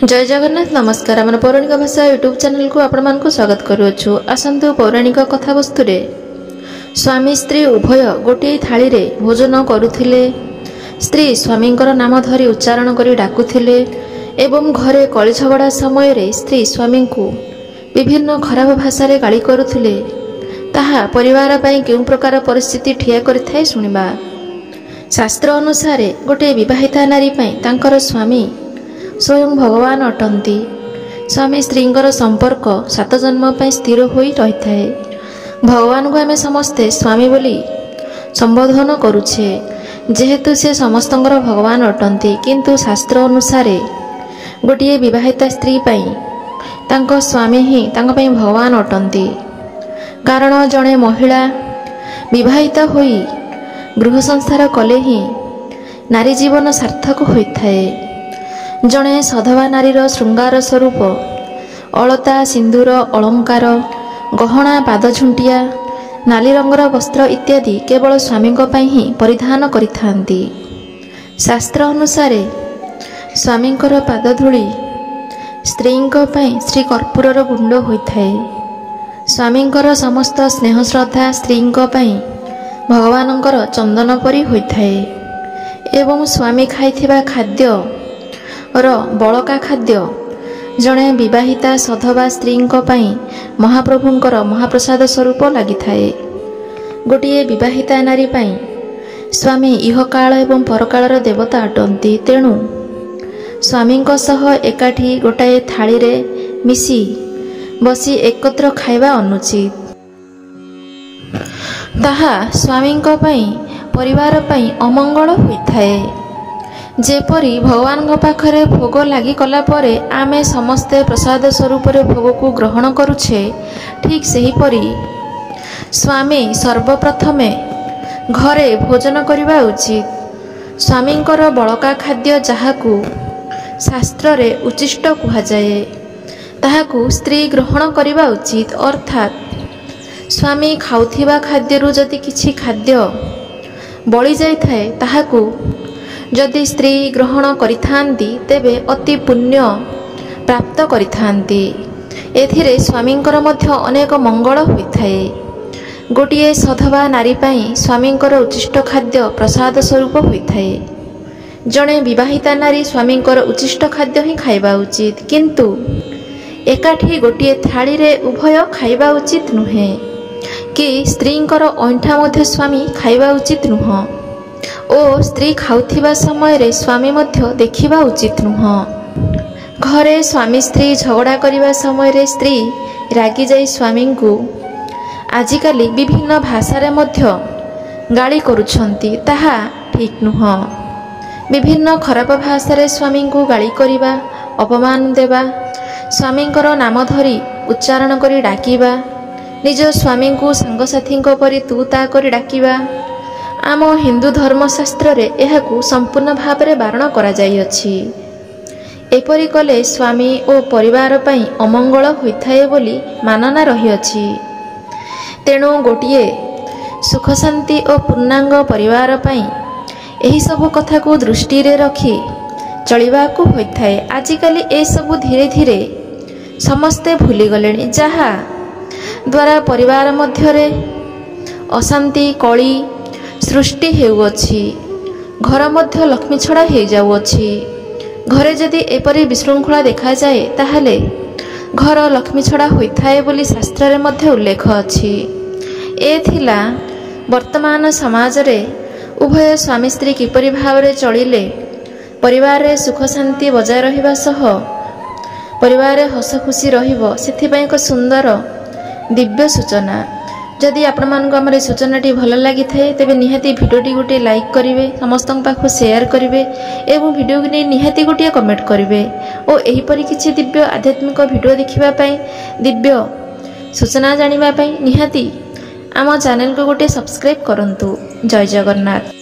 जय जगन्नाथ नमस्कार। आम पौराणिक भाषा यूट्यूब चैनल को आपण मानक स्वागत करुछु। आसंतु पौराणिक कथा वस्तुरे स्वामी स्त्री उभय गोटे थाली रे भोजन करुथिले। स्त्री स्वामींकर नाम धरी उच्चारण करी डाकुथिले एवं घरे कली झगड़ा समय रे स्त्री स्वामी को विभिन्न खराब भाषा रे गाली करुथिले। ताहा परिवार पई केउ प्रकार परिस्थिति ठिया करिथाय सुनिबा। शास्त्र अनुसार गोटे विवाहिता नारी पई तांकर स्वामी स्वयं भगवान अटंती। स्वामी स्त्रींकर संपर्क 7 जन्म पर स्थिर होई रहिथाए। भगवान को आमे समस्ते स्वामी बोली संबोधन करुछे जेहेतु से समस्तंकर भगवान अटंती, किंतु शास्त्र अनुसार गोटे विवाहिता स्त्री पई तांको स्वामी ही तांको पई भगवान अटंती। कारण जड़े महिला विवाहिता होई गृह संसार कले ही नारी जीवन सार्थक होइथाए। जड़े सधवा नारीर श्रृंगार स्वरूप अलता सिंदूर अलंकार गहना पादझुंटिया नाली रंगर वस्त्र इत्यादि केवल स्वामी ही परिधान करिथांती। शास्त्र अनुसार स्वामींकर पादधूली स्त्रींको पई श्री कर्पूरर गुंड होइथाए। स्वामींकर समस्त स्नेह श्रद्धा स्त्रींको पई भगवानंकर चंदन परी होइथाए एवं स्वामी खाइथिबा खाद्य बड़का खाद्य जड़े विवाहिता सधवा स्त्रींको पई महाप्रभुंकर महाप्रसाद स्वरूप लागिथाए। गोटे विवाहिता नारी पई स्वामी इहकाल एवं परकालर देवता अटंती। तेणु स्वामींको सह एकाठी गोटाए थाली रे मिसी बसी एकत्र खाइबा अनुचित। ताहा स्वामींको पई परिवार पई अमंगल होइथाए। जेपरी भगवान पाखरे भोग लगी कला परे आमे समस्ते प्रसाद स्वरूप भोग को ग्रहण करुछे, ठीक सेहीपरि स्वामी सर्वप्रथमे घरे भोजन करवा उचित। स्वामींकर बड़का खाद्य जहाकू शास्त्र रे उचिष्ट कुहा जाए ताहाकू स्त्री ग्रहण करवा उचित। अर्थात स्वामी खाउथिबा खाद्यरु जदि किछि खाद्य बळी जाय थाए ताहाकू जदि स्त्री ग्रहण करिथांती तेबे अति पुण्य प्राप्त करिथांती। एथिरे स्वामींकर मध्य अनेक मंगल होइथाए। गोटिए सधवा नारी पई स्वामींकर उचिष्ट खाद्य प्रसाद स्वरूप होइथाए। जड़े विवाहिता नारी स्वामींकर उचिष्ट खाद्य ही खाइबा उचित, किंतु एकाठी गोटिए थाली रे उभय खाइबा उचित नुहे कि स्त्रींकर ऐंठा मध्य स्वामी खाइबा उचित नुह ओ स्त्री खाउथिबा समय रे स्वामी मध्य देखिबा उचित नुह। घरे स्वामी स्त्री झगड़ा करिबा समय रे स्त्री रागी जाई स्वामी को आजिकाली विभिन्न भाषा रे मध्य गाली करुछंती, ताहा ठीक नुह। विभिन्न खराब भाषा रे स्वामी को गाली करिबा, अपमान देबा, स्वामींकर नाम धरी उच्चारण करी डाकिबा, निज स्वामी को सांगसाथी परि तू ता करी डाकिबा आम हिंदू धर्मशास्त्र रे एहाकू संपूर्ण भाव में बारण करा जाई अछि। एपरि कले स्वामी और परिवार पई अमंगल होइथाए बोली मानना रही अछि। तेणु गोटिए सुख शांति और पूर्णांग परिवार पई एही सब कथा को दृष्टि रे रखी चलिबा को होइथाए। आजिकाली ए सब धीरे धीरे समस्ते भूली गलेनी, जहा द्वारा परिवार मध्य रे अशांति कली सृष्टि हेउअछि। घर मध्य लक्ष्मी छड़ा हे जाउअछि। घरे जदि एपरि विशृंखला देखा जाए ताहले घर लक्ष्मी छड़ा होइथाए बोली शास्त्र रे मध्य उल्लेख अछि। ए थिला वर्तमान समाज रे उभय स्वामी स्त्री किपरि भाव रे चलिले परिवार रे सुख शांति बजाय रहिबा सह परिवार रे हस खुशी रहिबो, सेथिपय एक सुंदर दिव्य सूचना। जदि आपण मानक हमर सूचनाटी भल लगी थाए तेबे निहाती भिडियोटी गोटे लाइक करिवे, समस्तन पाखु शेयर करिवे एवं भिडियो को नै निहाती गोटे कमेंट करिवे और एही परि किछि दिव्य आध्यात्मिक भिडियो देखिबा पई, दिव्य सूचना जानिबा पई निहाती आम चैनल को गोटे सब्सक्राइब करंतु। जय जगन्नाथ।